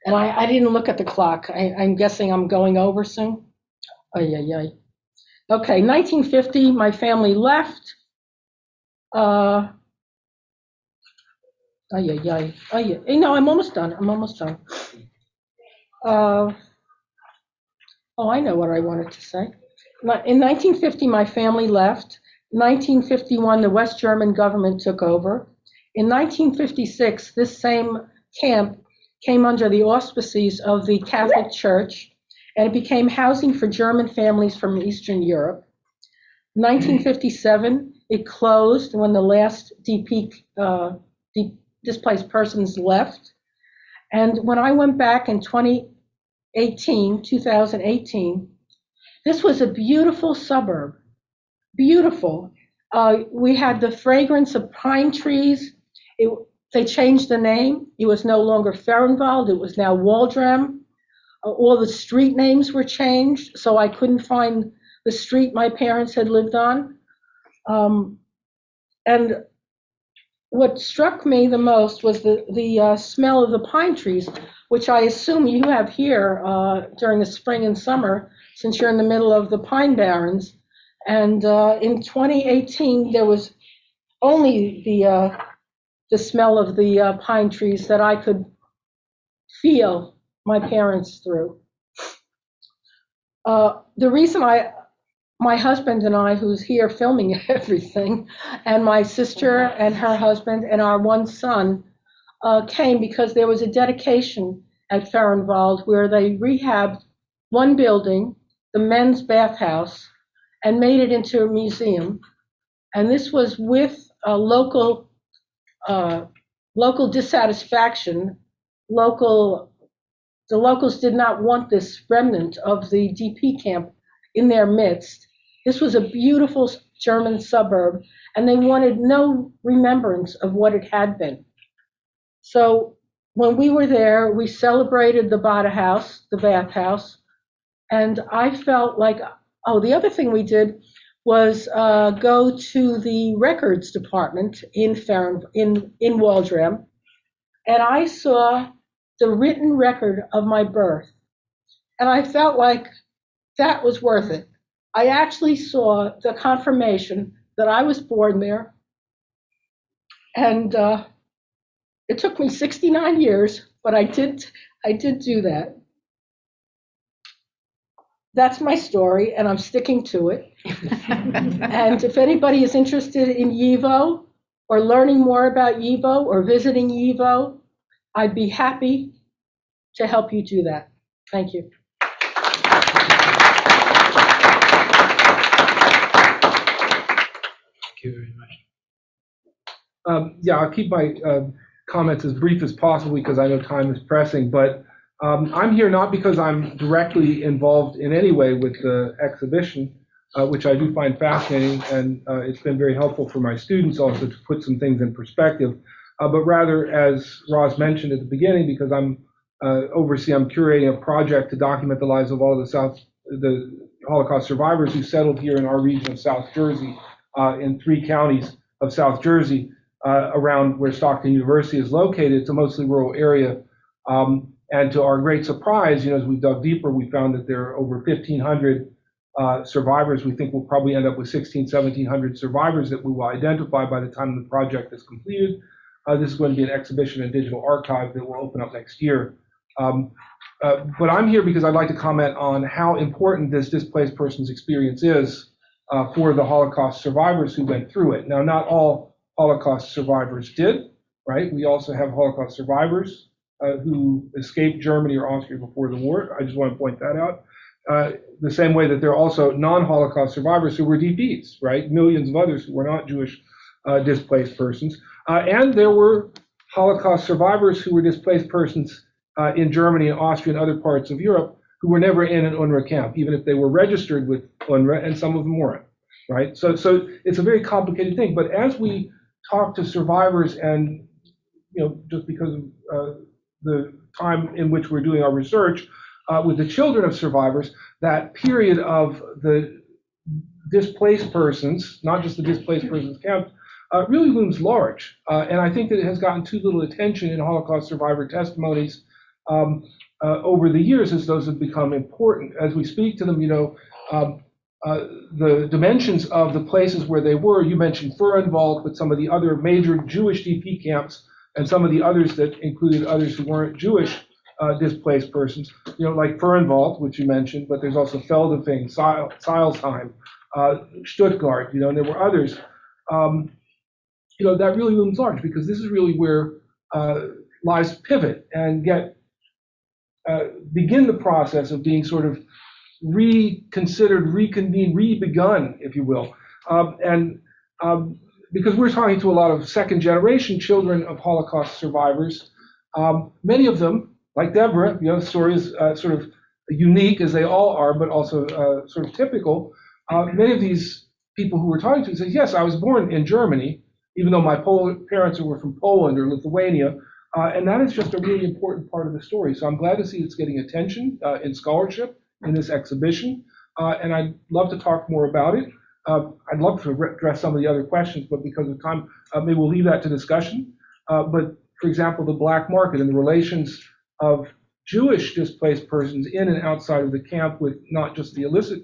And I didn't look at the clock. I'm guessing I'm going over soon. Okay, 1950, my family left. No, I'm almost done. I know what I wanted to say. In 1950, my family left. 1951, the West German government took over. In 1956, this same camp came under the auspices of the Catholic Church, and it became housing for German families from Eastern Europe. 1957, it closed when the last displaced persons left. And when I went back in 2018, this was a beautiful suburb, beautiful. We had the fragrance of pine trees. They changed the name. It was no longer Fehrenwald, it was now Waldram. All the street names were changed, so I couldn't find the street my parents had lived on. And what struck me the most was the smell of the pine trees, which I assume you have here during the spring and summer, since you're in the middle of the pine barrens. And in 2018, there was only the smell of the pine trees that I could feel my parents through. The reason my husband and I, who's here filming everything, and my sister and her husband and our one son came because there was a dedication at Fehrenwald where they rehabbed one building, the men's bathhouse, and made it into a museum. And this was with local dissatisfaction. The locals did not want this remnant of the DP camp in their midst. This was a beautiful German suburb, and they wanted no remembrance of what it had been. So when we were there, we celebrated the bathhouse, the bathhouse, and I felt like, oh, the other thing we did was go to the records department in Waldram, and I saw the written record of my birth, and I felt like that was worth it. I actually saw the confirmation that I was born there, and it took me 69 years, but I did do that. That's my story, and I'm sticking to it. And if anybody is interested in YIVO or learning more about YIVO or visiting YIVO, I'd be happy to help you do that. Thank you. Thank you very much. Yeah, I'll keep my comments as brief as possible because I know time is pressing, but I'm here not because I'm directly involved in any way with the exhibition, which I do find fascinating, and it's been very helpful for my students also to put some things in perspective, but rather, as Raz mentioned at the beginning, because I'm curating a project to document the lives of all the Holocaust survivors who settled here in our region of South Jersey, in 3 counties of South Jersey, around where Stockton University is located. It's a mostly rural area. And to our great surprise, as we dug deeper, we found that there are over 1,500 survivors. We think we'll probably end up with 1,700 survivors that we will identify by the time the project is completed. This is going to be an exhibition and digital archive that will open up next year. But I'm here because I'd like to comment on how important this displaced persons experience is for the Holocaust survivors who went through it. Now, not all Holocaust survivors did, right? We also have Holocaust survivors who escaped Germany or Austria before the war. I just want to point that out. The same way that there are also non-Holocaust survivors who were DPs, right? Millions of others who were not Jewish displaced persons. And there were Holocaust survivors who were displaced persons in Germany and Austria and other parts of Europe who were never in an UNRWA camp, even if they were registered with UNRWA, and some of them weren't, right? So it's a very complicated thing. But as we talk to survivors, and just because of the time in which we're doing our research with the children of survivors, that period of the displaced persons, not just the displaced persons camp, really looms large. And I think that it has gotten too little attention in Holocaust survivor testimonies over the years as those have become important. As we speak to them, the dimensions of the places where they were, you mentioned Furrenwald, but some of the other major Jewish DP camps and some of the others that included others who weren't Jewish displaced persons, like Furrenwald, which you mentioned, but there's also Feldafing, Seilsheim, Stuttgart, and there were others. That really looms large because this is really where lives pivot and begin the process of being sort of reconsidered, reconvened, re-begun, if you will. Because we're talking to a lot of second-generation children of Holocaust survivors, many of them, like Deborah, the story is sort of unique as they all are, but also sort of typical. Many of these people who we're talking to say, yes, I was born in Germany, even though my parents were from Poland or Lithuania, and that is just a really important part of the story. So I'm glad to see it's getting attention in scholarship in this exhibition, and I'd love to talk more about it. I'd love to address some of the other questions, but because of time, maybe we'll leave that to discussion. But for example, the black market and the relations of Jewish displaced persons in and outside of the camp with not just the illicit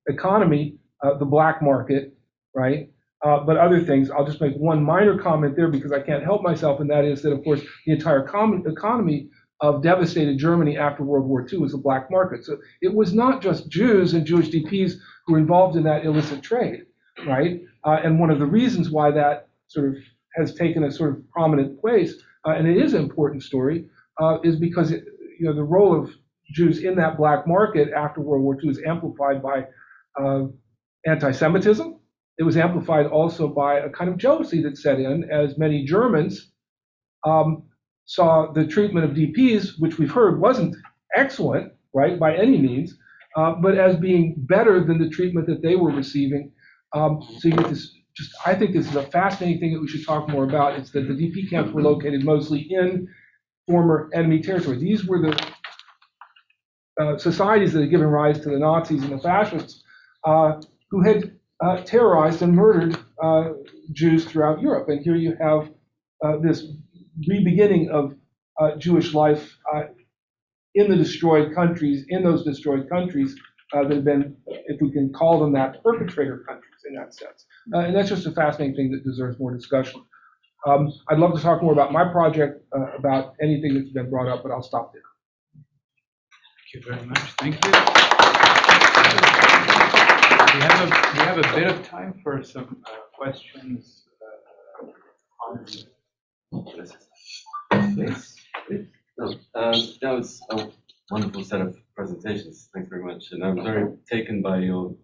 economy, the black market, right? But other things. I'll just make one minor comment there because I can't help myself, and that is that, of course, the entire economy of devastated Germany after World War II was the black market. So it was not just Jews and Jewish DPs who were involved in that illicit trade, right? And one of the reasons why that sort of has taken a sort of prominent place, and it is an important story, is because the role of Jews in that black market after World War II is amplified by anti-Semitism. It was amplified also by a kind of jealousy that set in as many Germans saw the treatment of DPs, which we've heard wasn't excellent, right, by any means, but as being better than the treatment that they were receiving So you get this. I think this is a fascinating thing that we should talk more about. It's that the DP camps were located mostly in former enemy territory. These were the societies that had given rise to the Nazis and the fascists, who had terrorized and murdered Jews throughout Europe. And here you have this re-beginning of Jewish life in the destroyed countries, in those destroyed countries that have been, if we can call them that, perpetrator countries in that sense. And that's just a fascinating thing that deserves more discussion. I'd love to talk more about my project, about anything that's been brought up, but I'll stop there. Thank you very much. Thank you. We have a bit of time for some questions. Please. That was a wonderful set of presentations. Thanks very much. And I'm very taken by your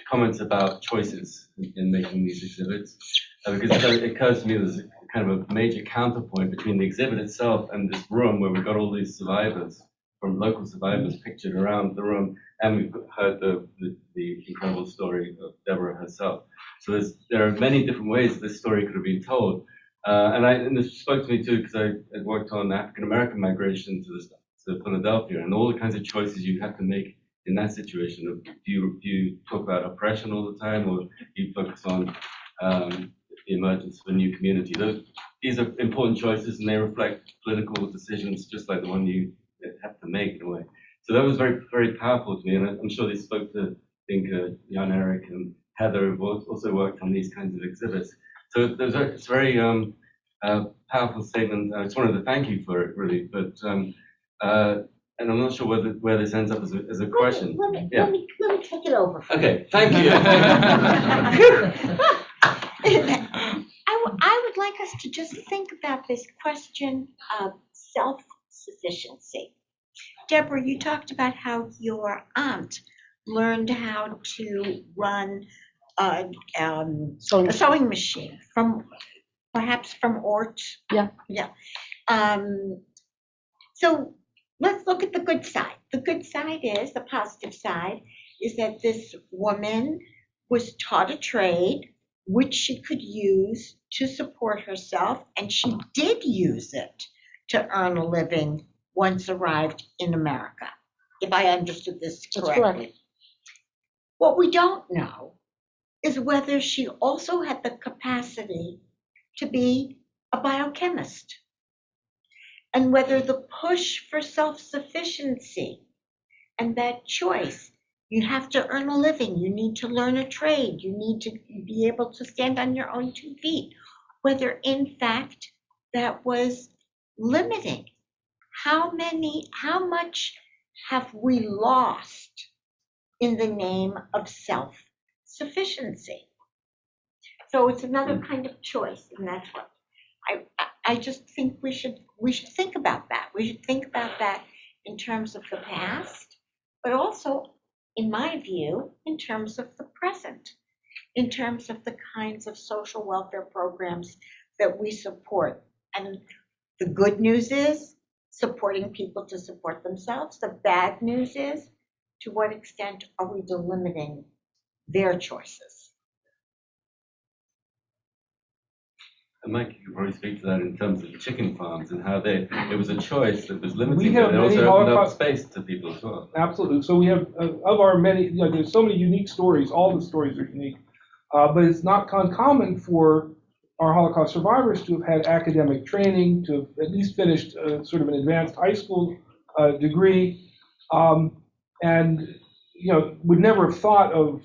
comments about choices in making these exhibits, because it occurs to me there's a kind of a major counterpoint between the exhibit itself and this room where we've got all these survivors, from local survivors pictured around the room, and we've heard the incredible story of Deborah herself. So there are many different ways this story could have been told. And this spoke to me too, because I had worked on African-American migration to Philadelphia, and all the kinds of choices you have to make in that situation. Do you talk about oppression all the time, or do you focus on the emergence of a new community? These are important choices, and they reflect political decisions, just like the one you have to make in a way. So that was very, very powerful to me, and I'm sure this spoke to, Jan Erik and Heather, who've also worked on these kinds of exhibits. So it's a very powerful statement. I just wanted to thank you for it, really. But and I'm not sure where this ends up as a question. Let me take it over. Okay, thank you. I would like us to just think about this question of self-sufficiency. Deborah, you talked about how your aunt learned how to run a sewing machine perhaps from Ort. Yeah. So let's look at the good side. The good side is, the positive side, is that this woman was taught a trade which she could use to support herself, and she did use it to earn a living once arrived in America, if I understood this correctly. That's correct. What we don't know is whether she also had the capacity to be a biochemist, and whether the push for self-sufficiency and that choice, you have to earn a living, you need to learn a trade, you need to be able to stand on your own 2 feet, whether in fact that was limiting. How much have we lost in the name of self-sufficiency? So it's another kind of choice, and that's what I just think we should think about that. We should think about that in terms of the past, but also, in my view, in terms of the present, in terms of the kinds of social welfare programs that we support. And the good news is supporting people to support themselves. The bad news is, to what extent are we delimiting their choices? And Mike, you could probably speak to that in terms of the chicken farms and how it was a choice that was limiting, We have but it many also opened up Holocaust- space to people as well. Absolutely. So we have, of our many, there's so many unique stories. All the stories are unique. But it's not uncommon for our Holocaust survivors to have had academic training, to have at least finished sort of an advanced high school degree, and would never have thought of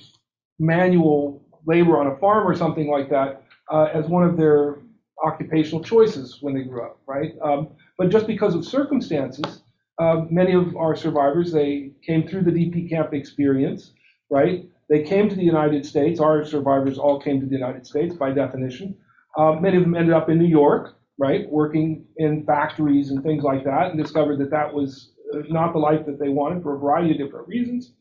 manual labor on a farm or something like that as one of their occupational choices when they grew up, right? But just because of circumstances, many of our survivors, they came through the DP camp experience, right? They came to the United States. Our survivors all came to the United States by definition. Many of them ended up in New York, right? Working in factories and things like that, and discovered that that was not the life that they wanted for a variety of different reasons.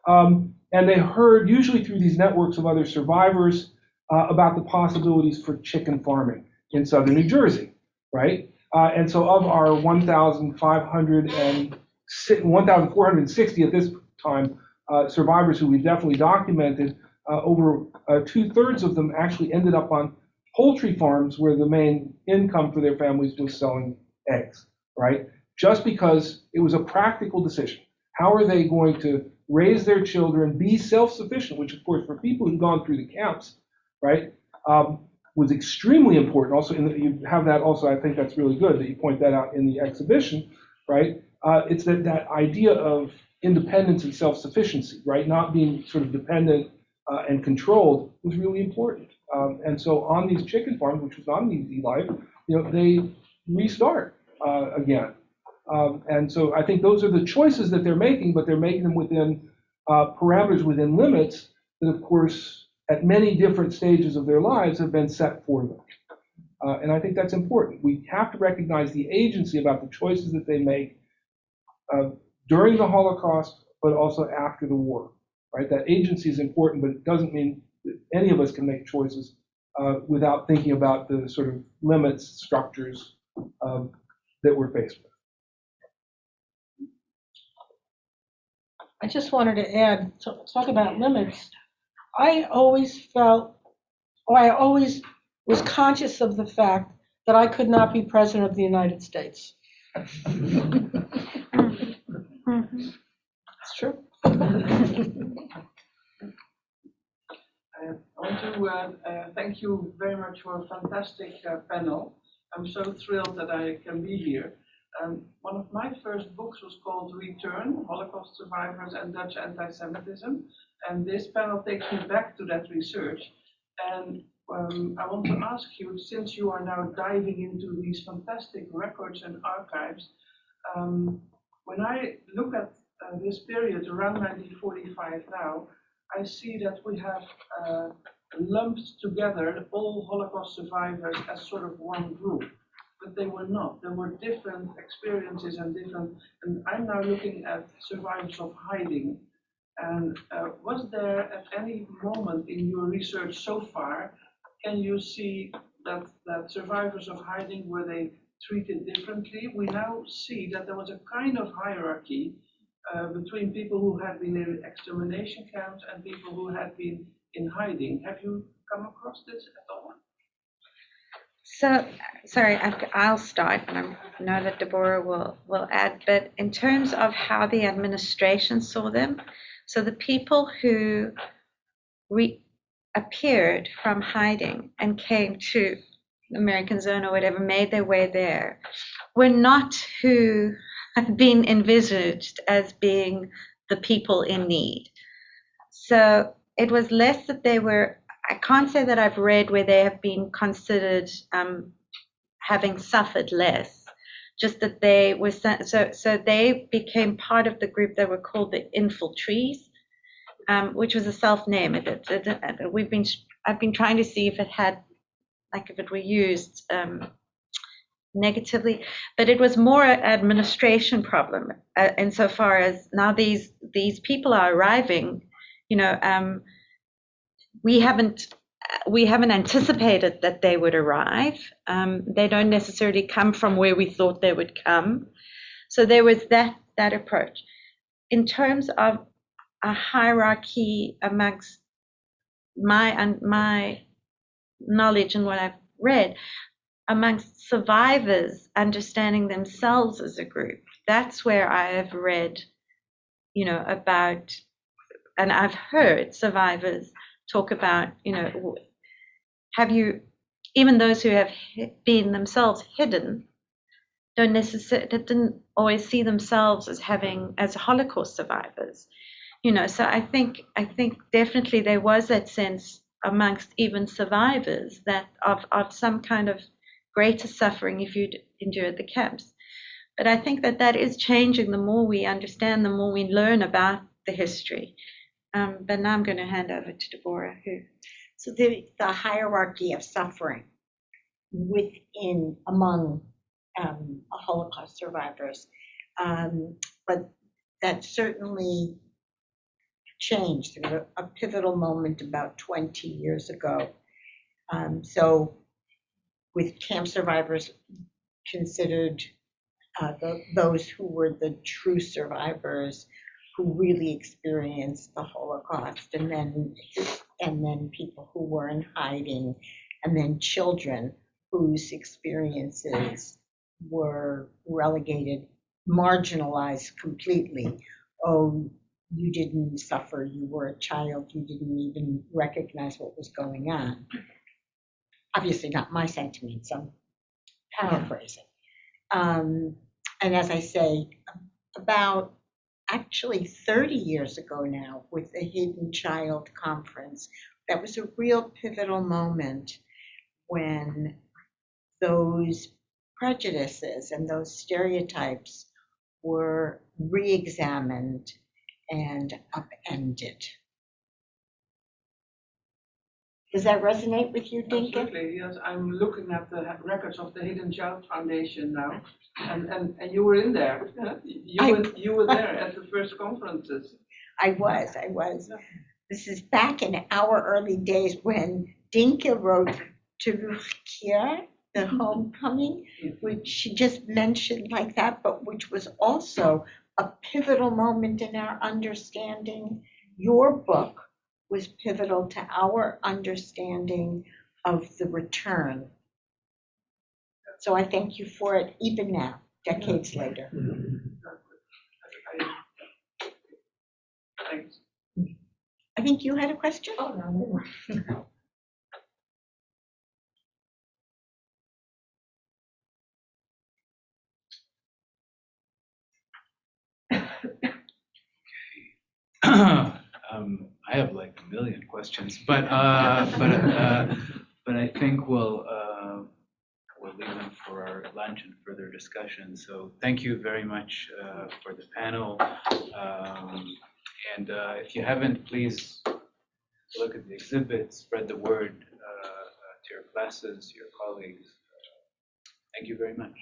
And they heard, usually through these networks of other survivors, about the possibilities for chicken farming in southern New Jersey, right? And so of our 1,460 at this time survivors who we've definitely documented, over 2/3 of them actually ended up on poultry farms where the main income for their families was selling eggs, right? Just because it was a practical decision. How are they going to raise their children, be self-sufficient, which of course for people who've gone through the camps, right, was extremely important. Also, you have that also, I think that's really good that you point that out in the exhibition, right? It's that idea of independence and self-sufficiency, right? Not being sort of dependent and controlled was really important. And so on these chicken farms, which was not an easy life, they restart again. And so I think those are the choices that they're making, but they're making them within parameters, within limits that, of course, at many different stages of their lives have been set for them. And I think that's important. We have to recognize the agency about the choices that they make during the Holocaust, but also after the war, right? That agency is important, but it doesn't mean that any of us can make choices without thinking about the sort of limits, structures that we're faced with. I just wanted to add, talk about limits. I always was conscious of the fact that I could not be president of the United States. It's true. I want to thank you very much for a fantastic panel. I'm so thrilled that I can be here. One of my first books was called Return, Holocaust Survivors and Dutch Anti-Semitism. And this panel takes me back to that research. And I want to ask you, since you are now diving into these fantastic records and archives, when I look at this period around 1945 now, I see that we have lumped together all Holocaust survivors as sort of one group. But they were not. There were different experiences and I'm now looking at survivors of hiding. And was there at any moment in your research so far, can you see that survivors of hiding, were they treated differently? We now see that there was a kind of hierarchy between people who had been in extermination camps and people who had been in hiding. Have you come across this at all? So, sorry, I'll start, and I know that Deborah will add, but in terms of how the administration saw them, so the people who appeared from hiding and came to the American zone or whatever, made their way there, were not who had been envisaged as being the people in need. So it was less that they were, I can't say that I've read where they have been considered having suffered less, just that they were, so they became part of the group that were called the infiltrees, which was a self-name. I've been trying to see if it had, like if it were used negatively, but it was more an administration problem insofar as now these people are arriving, we haven't anticipated that they would arrive. They don't necessarily come from where we thought they would come. So there was that approach. In terms of a hierarchy amongst my knowledge and what I've read, amongst survivors understanding themselves as a group, that's where I have read, about, and I've heard survivors talk about, have you, even those who have been themselves hidden, didn't always see themselves as Holocaust survivors, So I think definitely there was that sense amongst even survivors that of some kind of greater suffering if you'd endured the camps. But I think that is changing the more we understand, the more we learn about the history. But now I'm going to hand over to Deborah. So the hierarchy of suffering among Holocaust survivors, but that certainly changed. There was a pivotal moment about 20 years ago. So with camp survivors considered those who were the true survivors who really experienced the Holocaust, and then and then people who were in hiding, and then children whose experiences were relegated, marginalized completely. Oh, you didn't suffer, you were a child, you didn't even recognize what was going on. Obviously not my sentiments, I'm paraphrasing. And as I say, about actually 30 years ago now, with the Hidden Child Conference, that was a real pivotal moment when those prejudices and those stereotypes were re-examined and upended. Does that resonate with you, Dinka? Absolutely, yes. I'm looking at the records of the Hidden Child Foundation now, and you were in there. You were there at the first conferences. I was. This is back in our early days when Dinka wrote Terugkeer, the homecoming, which she just mentioned like that, but which was also a pivotal moment in our understanding. Your book was pivotal to our understanding of the return. So I thank you for it, even now, decades later. Thanks. I think you had a question? Oh, no. I have like a million questions, but I think we'll leave them for our lunch and further discussion. So thank you very much for the panel. And if you haven't, please look at the exhibit, spread the word to your classes, your colleagues. Thank you very much.